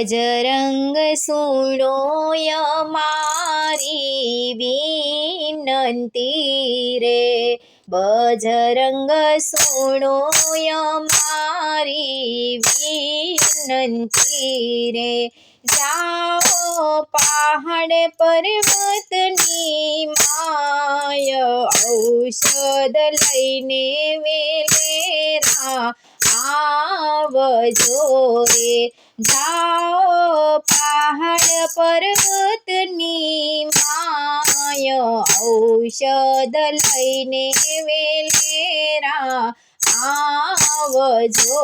બજરંગ સુણો મારી વિનંતી રે, બજરંગ સુણો મારી વિનંતી રે, જાઓ પહાડ પર્વતની માય, ઔષધ લઈને વેલેરા આવજો રે, જાઓ પહાડ પર્વતની માય, ઔષધ લઈને વેલેરા આવજો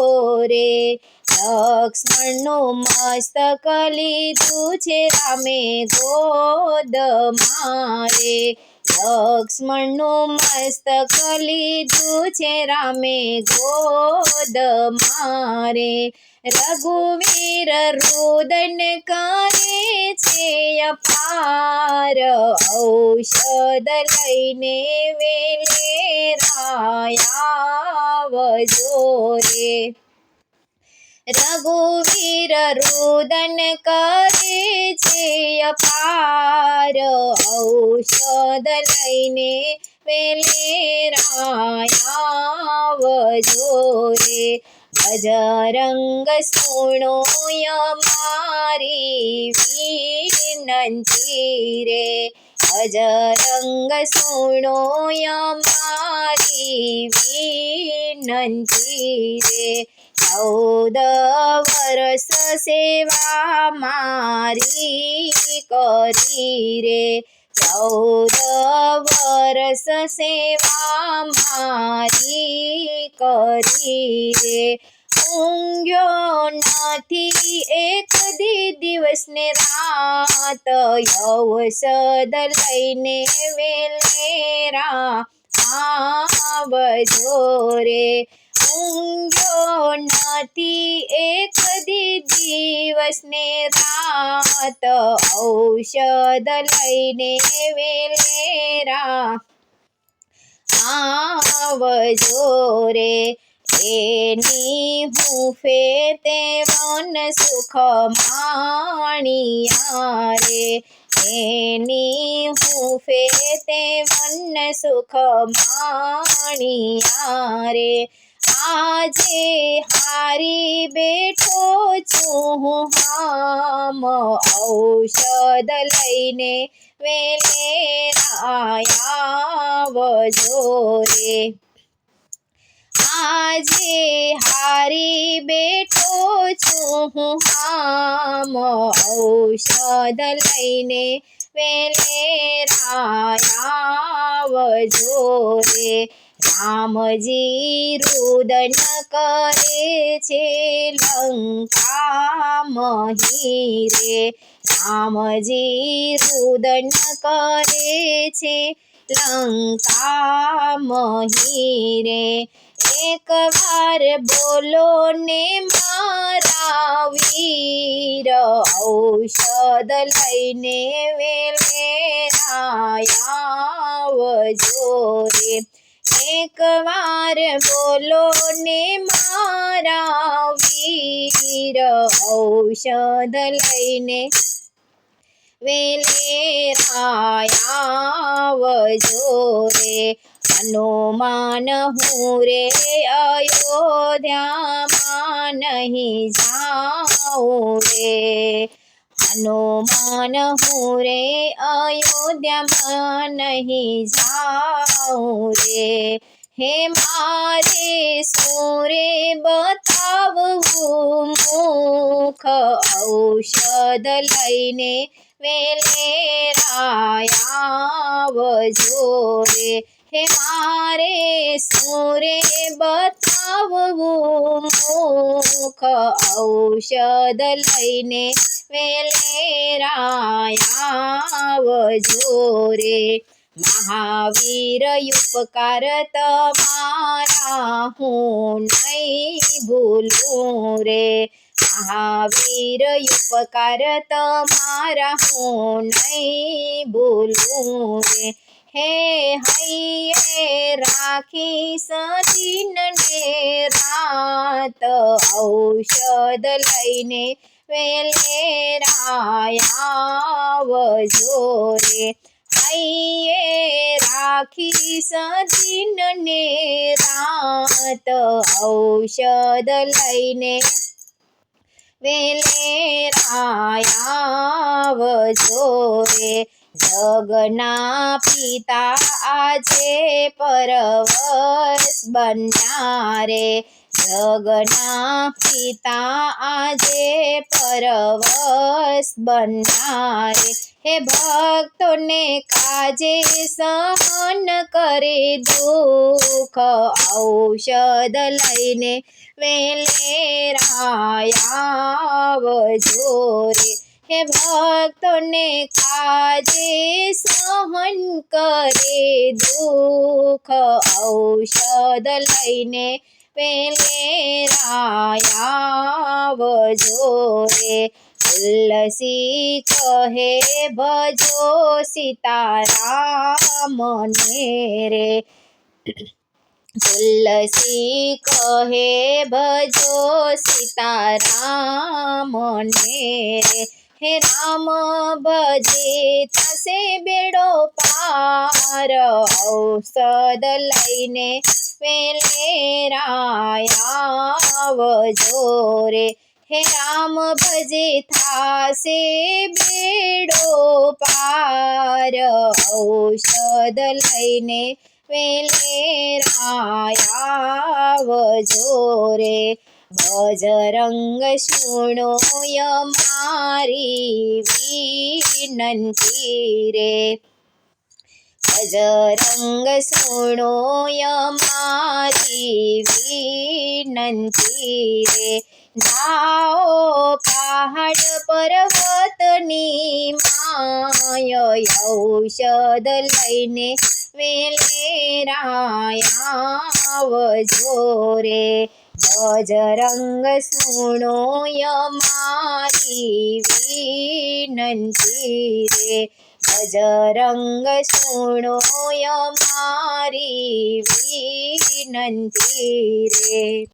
રે, લક્ષ્મણનું મસ્તક લીધું છે રામે ગોદમાં રે, લક્ષ્મણનું મસ્તક લીધું છે રામે ગોદમાં રે, રઘુવીર રુદન કરે છે અપાર, ઔષધ લઈને વેલેરા આવજો રે, રઘુવીર રુદન કરે છે અપાર, ઔષધ લઈને વેલેરા આવજો રે, બજરંગ સુણો મારી વિનંતી રે, બજરંગ સુણો મારી વિનંતી રે, 14 વર્ષ સેવા મારી કરી રે, 14 વર્ષ સેવા મારી કરી રે, ઊંઘ્યો નથી એક દિવસ ને રાત, ઔષધ લઈને વેલેરા આવજો રે, ઊંઘ્યો નથી એક દિવસ ને રાત, ઔષધ લઈને વેલેરા આવજો રે, એની હૂંફે તે વન સુખ માણિયા રે, એની હૂંફે તે વન સુખ માણિયા રે, આજે હારી બેઠો છું હામ, ઔષધ લઈને વેલેરા આવજો રે, આજે હારી બેઠો છું હામ, ઔષધ લઈને વેલેરા આવજો રે, રામજી રુદન કરે છે લંકા મહી રે, રામજી રુદન કરે છે લંકા મહી રે, એક વાર બોલો ને મારા વીર, ઔષધ લઈને વેલેરા આવજો રે, એક વાર બોલો ને મારા વીર, ઔષધ લઈને વેલેરા આવજો રે, હનુમાન હું રે અયોધ્યામાં નહીં જાઉં રે, હનુમાન હું રે અયોધ્યામાં નહીં જાઉં રે, હે મારે સુરે બતાવવું મુખ, ઔષધ લઈને વેલેરા આવજો રે, હે મારે સુરે બતાવવું મુખ, ઔષધ લઈને વેલેરા આવજો રે, મહાવીર ઉપકાર તમારા હું નહીં ભૂલું રે, મહાવીર ઉપકાર તમારા હું નહીં ભૂલું રે, હે હૈયે રાખીશ દિન ને રાત, ઔષધ લઈને વેલેરાયાવજો રે હૈયે રાખીશ દિનને રાત ઔષધ લઈને વેલેરાયાવજો રે જગના પિતા આજે પરવશ બન્યા રે જગના પિતા આજે પરવશ બન્યા રે હે ભક્તોને કાજે સહન કરે દુઃખ ઔષધ લઈને વેલેરાયાવજો રે હે ભક્તોને કાજે સહન કરે દુઃખ ઔષધ લઈને વેલેરાયાવજો રે તુલસી કહે ભજો સીતારામને રે તુલસી કહે ભજો સીતારામને રે હે રામ ભજે થશે બેડો પાર ઔષધ લઈને વેલેરાયાવજો રે હે રામ ભજે થાશે બેડો પાર ઔષધ લઈને વેલેરાયાવજો રે બજરંગ સુણોય મારી વિનંતી રે બજરંગ સુણોય મારી વિનંતી રે જાઓ પહાડ પર્વતની માય ઔષધ લઈને વેલેરાયાવજો રે બજરંગ સુણોય મારી વિનંતી રે બજરંગ સુણોય મારી વિનંતી રે